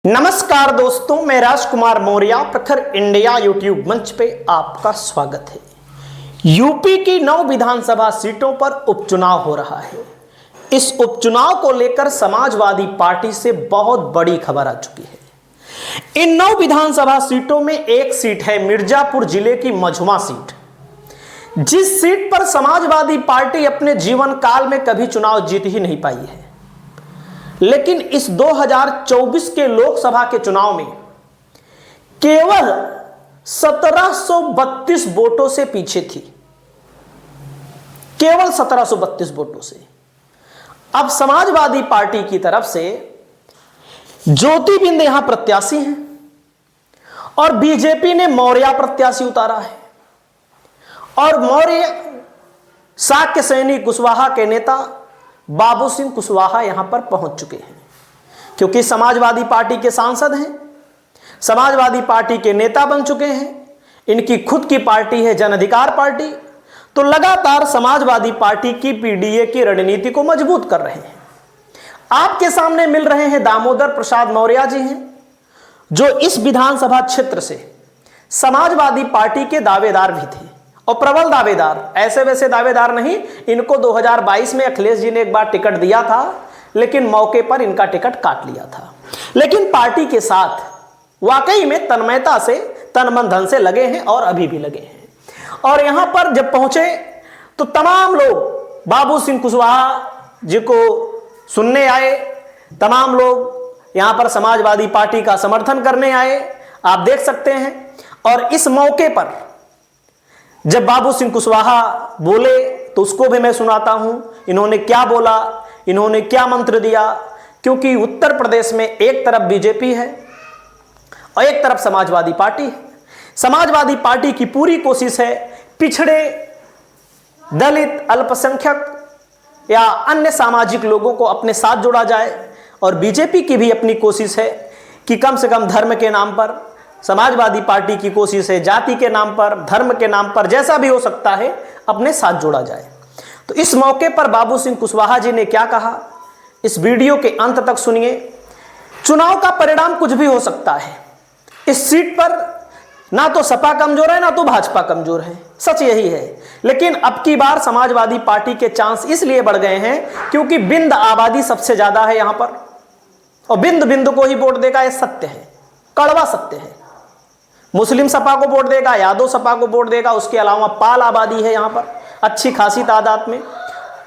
नमस्कार दोस्तों, मैं राजकुमार मौर्य प्रखर इंडिया यूट्यूब मंच पे आपका स्वागत है। यूपी की 9 विधानसभा सीटों पर उपचुनाव हो रहा है। इस उपचुनाव को लेकर समाजवादी पार्टी से बहुत बड़ी खबर आ चुकी है। इन 9 विधानसभा सीटों में एक सीट है मिर्जापुर जिले की मझुआ सीट, जिस सीट पर समाजवादी पार्टी अपने जीवन काल में कभी चुनाव जीत ही नहीं पाई है, लेकिन इस 2024 के लोकसभा के चुनाव में केवल 1732 वोटों से पीछे थी। केवल 1732 वोटों से। अब समाजवादी पार्टी की तरफ से ज्योति बिंद यहां प्रत्याशी हैं और बीजेपी ने मौर्य प्रत्याशी उतारा है। और मौर्य शाक्य सैनी कुशवाहा के नेता बाबू सिंह कुशवाहा यहां पर पहुंच चुके हैं, क्योंकि समाजवादी पार्टी के सांसद हैं, समाजवादी पार्टी के नेता बन चुके हैं। इनकी खुद की पार्टी है जन अधिकार पार्टी, तो लगातार समाजवादी पार्टी की पीडीए की रणनीति को मजबूत कर रहे हैं। आपके सामने मिल रहे हैं दामोदर प्रसाद मौर्य जी हैं, जो इस विधानसभा क्षेत्र से समाजवादी पार्टी के दावेदार भी थे और प्रबल दावेदार, ऐसे वैसे दावेदार नहीं। इनको 2022 में अखिलेश जी ने एक बार टिकट दिया था, लेकिन मौके पर इनका टिकट काट लिया था। लेकिन पार्टी के साथ वाकई में तन्मयता से, तन मन धन से लगे हैं और अभी भी लगे हैं। और यहां पर जब पहुंचे तो तमाम लोग बाबू सिंह कुशवाहा जी को सुनने आए, तमाम लोग यहां पर समाजवादी पार्टी का समर्थन करने आए, आप देख सकते हैं। और इस मौके पर जब बाबू सिंह कुशवाहा बोले तो उसको भी मैं सुनाता हूं, इन्होंने क्या बोला, इन्होंने क्या मंत्र दिया। क्योंकि उत्तर प्रदेश में एक तरफ बीजेपी है और एक तरफ समाजवादी पार्टी है। समाजवादी पार्टी की पूरी कोशिश है पिछड़े, दलित, अल्पसंख्यक या अन्य सामाजिक लोगों को अपने साथ जोड़ा जाए। और बीजेपी की भी अपनी कोशिश है कि कम से कम धर्म के नाम पर, समाजवादी पार्टी की कोशिश है जाति के नाम पर, धर्म के नाम पर, जैसा भी हो सकता है अपने साथ जोड़ा जाए। तो इस मौके पर बाबू सिंह कुशवाहा जी ने क्या कहा, इस वीडियो के अंत तक सुनिए। चुनाव का परिणाम कुछ भी हो सकता है। इस सीट पर ना तो सपा कमजोर है, ना तो भाजपा कमजोर है, सच यही है। लेकिन अब की बार समाजवादी पार्टी के चांस इसलिए बढ़ गए हैं क्योंकि बिंद आबादी सबसे ज्यादा है यहां पर, और बिंद बिंद को ही वोट देगा, यह सत्य है, कड़वा सत्य है। मुस्लिम सपा को वोट देगा, यादव सपा को वोट देगा, उसके अलावा पाल आबादी है यहां पर अच्छी खासी तादाद में,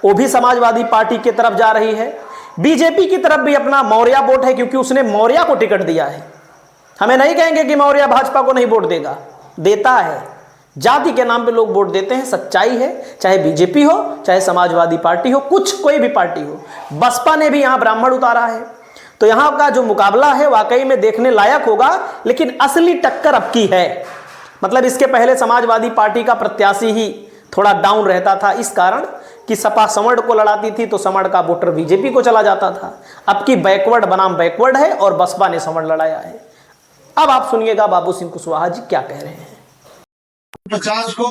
वो भी समाजवादी पार्टी की तरफ जा रही है। बीजेपी की तरफ भी अपना मौर्य वोट है, क्योंकि उसने मौर्य को टिकट दिया है। हमें नहीं कहेंगे कि मौर्य भाजपा को नहीं वोट देगा, देता है। जाति के नाम पे लोग वोट देते हैं, सच्चाई है। चाहे बीजेपी हो, चाहे समाजवादी पार्टी हो, कोई भी पार्टी हो। बसपा ने भी यहां ब्राह्मण उतारा है। तो यहां का जो मुकाबला है वाकई में देखने लायक होगा। लेकिन असली टक्कर अब की है। मतलब इसके पहले समाजवादी पार्टी का प्रत्याशी ही थोड़ा डाउन रहता था, इस कारण कि सपा समड़ को लड़ाती थी तो समड़ का वोटर बीजेपी को चला जाता था। अब की बैकवर्ड बनाम बैकवर्ड है और बसपा ने समड़ लड़ाया है। अब आप सुनिएगा बाबू सिंह कुशवाहा जी क्या कह रहे हैं। 50 को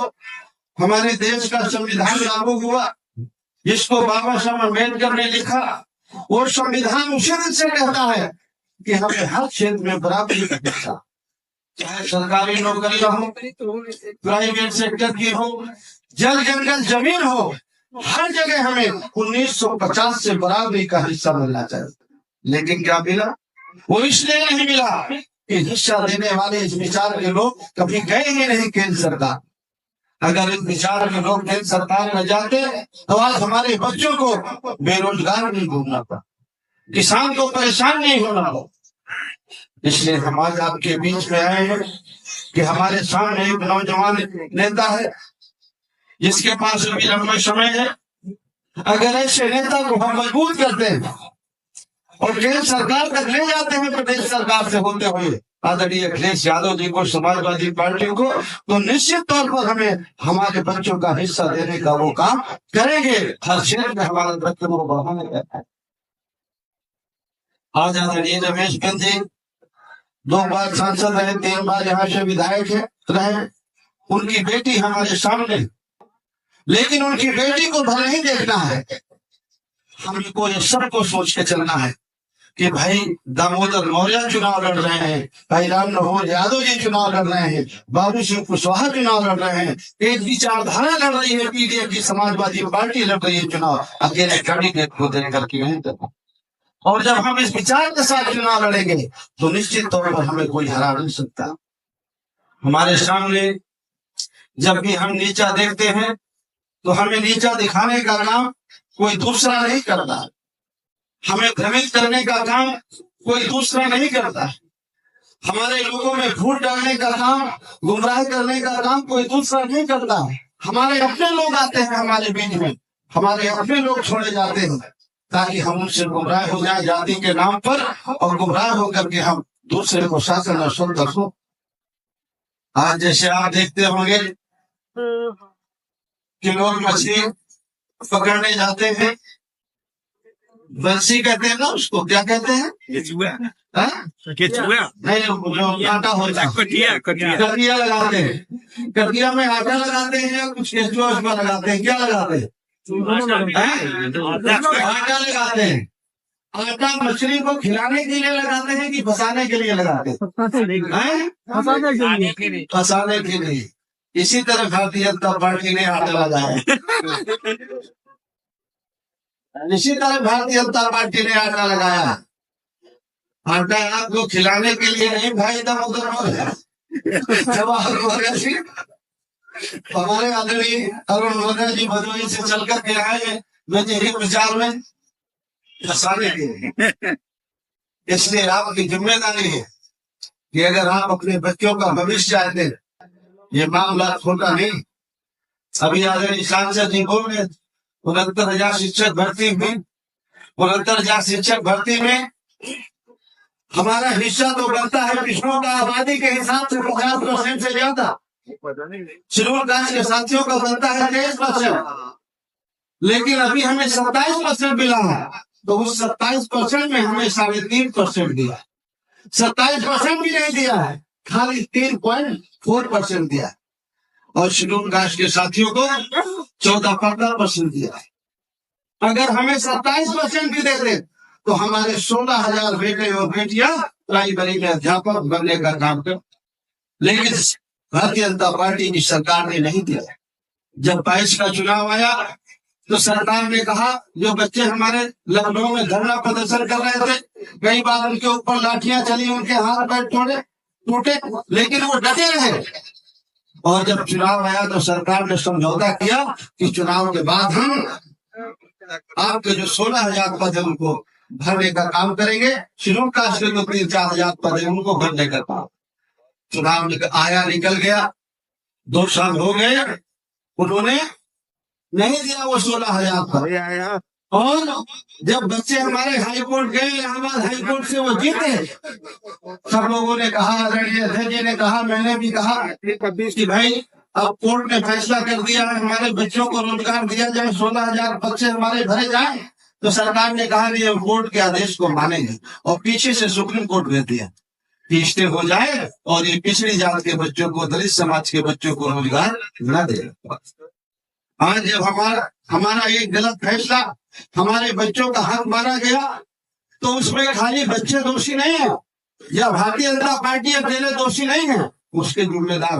हमारे देश का संविधान लागू हुआ, जिसको बाबा साहब अम्बेडकर ने लिखा। वो संविधान उसी दिन से कहता है कि हमें हर क्षेत्र में बराबरी का हिस्सा, चाहे सरकारी नौकरी हो, प्राइवेट सेक्टर की हो, जल जंगल जमीन हो, हर जगह हमें 1950 से बराबरी का हिस्सा मिलना चाहिए। लेकिन क्या मिला? वो इसलिए नहीं मिला कि हिस्सा देने वाले इस विचार के लोग कभी गए ही नहीं केंद्र सरकार। अगर इस विचार के लोग केंद्र सरकार में जाते तो आज हमारे बच्चों को बेरोजगार नहीं घूमना पड़ा, किसान को परेशान नहीं होना हो। इसलिए हम आज आपके बीच में आए हैं कि हमारे सामने एक नौजवान नेता है जिसके पास अभी लंबा समय है। अगर ऐसे नेता को हम मजबूत करते हैं और केंद्र सरकार तक ले जाते हैं प्रदेश सरकार से होते हुए आदरणीय अखिलेश यादव जी को, समाजवादी पार्टी को, तो निश्चित तौर पर हमें हमारे बच्चों का हिस्सा देने का वो काम करेंगे। हर क्षेत्र में हमारे बच्चों को बढ़ाने का। आज आदरणीय रमेश बिंद जी 2 बार सांसद रहे, 3 बार यहाँ से विधायक रहे। उनकी बेटी हमारे सामने, लेकिन उनकी बेटी को भले ही देखना है, हमको ये सबको सोच के चलना है कि भाई दामोदर मौर्य चुनाव लड़ रहे हैं, भाई राम मनोहर यादव जी चुनाव लड़ रहे हैं, बाबू सिंह कुशवाहा चुनाव लड़ रहे हैं, एक विचारधारा लड़ रही है, पीडीएफ की समाजवादी पार्टी लड़ रही है चुनाव, अकेले कैंडिडेट को देकर के नहीं करना। और जब हम इस विचार के साथ चुनाव लड़ेंगे तो निश्चित तौर पर हमें कोई हरा नहीं सकता। हमारे सामने जब भी हम नीचा देखते हैं तो हमें नीचा दिखाने का काम कोई दूसरा नहीं करता, हमें भ्रमित करने का काम कोई दूसरा नहीं करता, हमारे लोगों में फूट डालने का काम, गुमराह करने का काम कोई दूसरा नहीं करता। हमारे अपने लोग आते हैं हमारे बीच में, हमारे अपने लोग छोड़े जाते हैं ताकि हम उनसे गुमराह हो जाए जाति के नाम पर, और गुमराह होकर के हम दूसरे को शासन और सुंदर हो। आज जैसे आप देखते होंगे कि लोग मछली पकड़ने जाते हैं, बंसी कहते हैं ना उसको, क्या कहते हैं? केचुआ नहीं, जो आटा होता है, कटिया लगाते हैं, कटिया में आटा लगाते हैं या कुछ केचुआ उसमें लगाते हैं, क्या लगाते हैं? आटा लगाते हैं। आटा मछली को खिलाने के लिए लगाते हैं कि फंसाने के लिए लगाते हैं? फंसाने के लिए। इसी तरह भारतीय जनता पार्टी ने आटा लगाया। इसी तरह भारतीय जनता पार्टी ने आटा लगाया। आटा आपको खिलाने के लिए नहीं भाई, दामोदर मौर्य जवाहर मौर्य जी, हमारे आदरणीय अरुण मौर्य जी भदोही से चल कर के आए मेरे विचार में फंसाने के लिए। इसलिए आपकी जिम्मेदारी है कि अगर आप अपने बच्चों का भविष्य चाहते हैं, ये मामला छोटा नहीं। अभी आदरणीय सांसद जी बोल रहे 69,000 शिक्षक भर्ती में, 69,000 शिक्षक भर्ती में हमारा हिस्सा तो बनता है पिछड़ों का आबादी के हिसाब से 50% से ज्यादा। शेड्यूल कास्ट के साथियों का बनता है 23%, लेकिन अभी हमें 27% मिला है। तो उस 27% में हमें 3.5% दिया, 27% भी नहीं दिया है, खाली 3.4% दिया। और शेड्यूल कास्ट के साथियों को 14-15% दिया है। अगर हमें 27% भी देते तो हमारे 16,000 बेटे और बेटियां प्राइमरी में अध्यापक बनने का काम कर, लेकिन भारतीय जनता पार्टी की सरकार ने नहीं दिया। जब 22 का चुनाव आया तो सरकार ने कहा, जो बच्चे हमारे लखनऊ में धरना प्रदर्शन कर रहे थे, कई बार उनके ऊपर लाठियां चली, उनके हाथ पैर टूटे, लेकिन वो डटे रहे। और जब चुनाव आया तो सरकार ने समझौता किया कि चुनाव के बाद हम आपके जो 16,000 पद है उनको भरने का काम करेंगे। शेड्यूल कास्ट के जो 3-4,000 पद है उनको भरने का काम। चुनाव आया, निकल गया, 2 साल हो गए, उन्होंने नहीं दिया वो 16,000 पद। और जब बच्चे हमारे हाई कोर्ट गए, इलाहाबाद हाई कोर्ट से वो जीते, सब लोगों ने कहा, आदरणीय अध्यक्ष जी ने कहा, मैंने भी कहा कि भाई अब कोर्ट ने फैसला कर दिया है, हमारे बच्चों को रोजगार दिया जाए, 16,000 पद से हमारे भरे जाए। तो सरकार ने कहा कि कोर्ट के आदेश को मानेंगे, और पीछे से सुप्रीम कोर्ट भेज दिया कि स्टे हो जाए और ये पिछड़ी जात के बच्चों को, दलित समाज के बच्चों को रोजगार न दे। आज जब हमारा एक गलत फैसला, हमारे बच्चों का हक मारा गया, तो उसमें खाली बच्चे दोषी नहीं है या भारतीय जनता पार्टी अकेले दोषी नहीं है, उसके जिम्मेदार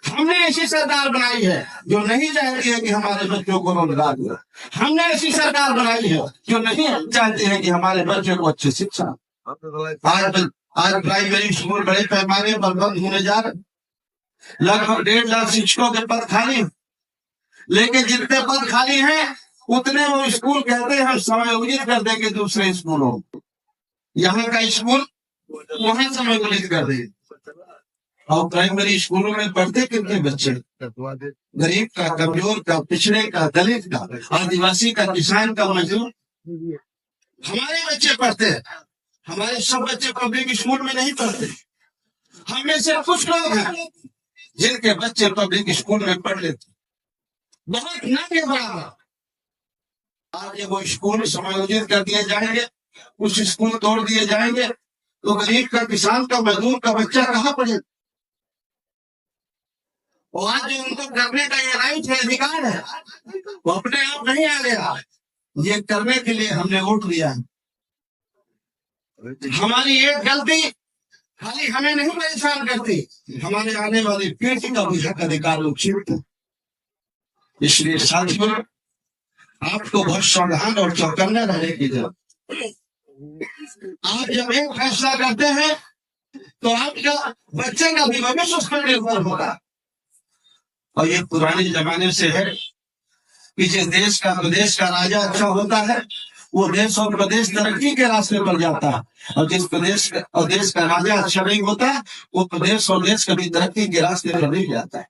हमने ऐसी सरकार बनाई है जो नहीं चाहती है कि हमारे बच्चों को रोजगार मिले। हमने ऐसी सरकार बनाई है जो नहीं चाहती है कि हमारे बच्चों को अच्छी शिक्षा। आज प्राइमरी स्कूल बड़े पैमाने पर बंद होने जा रहे, लगभग 1.5 लाख शिक्षकों के पद खाली, लेकिन जितने पद खाली हैं उतने वो स्कूल कहते हैं हम समायोजित कर देंगे दूसरे स्कूलों। यहाँ का स्कूल वहां समायोजित कर देंगे। और प्राइमरी स्कूलों में पढ़ते कितने बच्चे? गरीब का, कमजोर का, पिछड़े का, दलित का, आदिवासी का, किसान का, मजदूर, हमारे बच्चे पढ़ते हैं। हमारे सब बच्चे पब्लिक स्कूल में नहीं पढ़ते। हम में से कुछ लोग हैं जिनके बच्चे पब्लिक स्कूल में पढ़ लेते, बहुत न के बराबर। आज वो स्कूल समायोजित कर दिए जाएंगे, कुछ स्कूल तोड़ दिए जाएंगे, तो गरीब का, किसान का, मजदूर का बच्चा कहाँ पढ़ेगा? और आज जो उनको करने का ये राइट है, अधिकार है, वो अपने आप नहीं आ गया, ये करने के लिए हमने वोट दिया है। हमारी एक गलती खाली हमें नहीं परेशान करती, हमारे आने वाली पीढ़ी का भी हक अधिकार उचित है। इसलिए साथियों, आपको बहुत सावधान और चौकन्ना रहने की जरूरत। आप जब एक फैसला करते हैं तो आपका बच्चे का भी भविष्य उस पर निर्भर होगा। और ये पुराने जमाने से है कि जिस देश का प्रदेश का राजा अच्छा होता है वो देश और प्रदेश तरक्की के रास्ते पर जाता है, और जिस प्रदेश और देश का राजा अच्छा नहीं होता वो प्रदेश और देश कभी तरक्की के रास्ते पर नहीं जाता है।